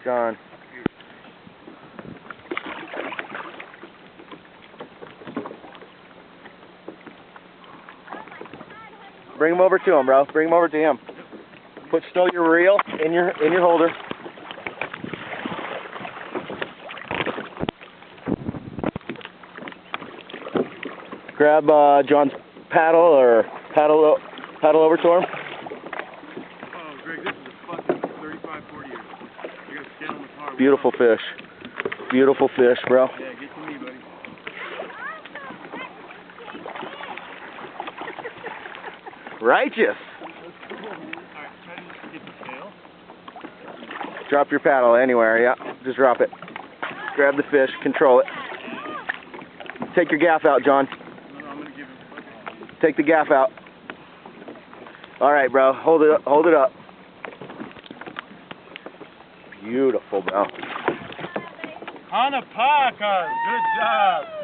John. Bring him over to him, bro. Bring him over to him. Put still your reel in your holder. Grab John's paddle or paddle over to him. Oh, Greg, this is a fucking 35, 40 years. You gotta scale in the car. Beautiful fish. Beautiful fish, bro. Yeah, get to me, buddy. Righteous. Alright, try to get the scale. Drop your paddle anywhere, yeah. Just drop it. Grab the fish, control it. Take your gaff out, John. No, I'm gonna give him. Take the gaff out. Alright, bro. Hold it up. Hold it up. Beautiful, bro. Hanapaka! Good job!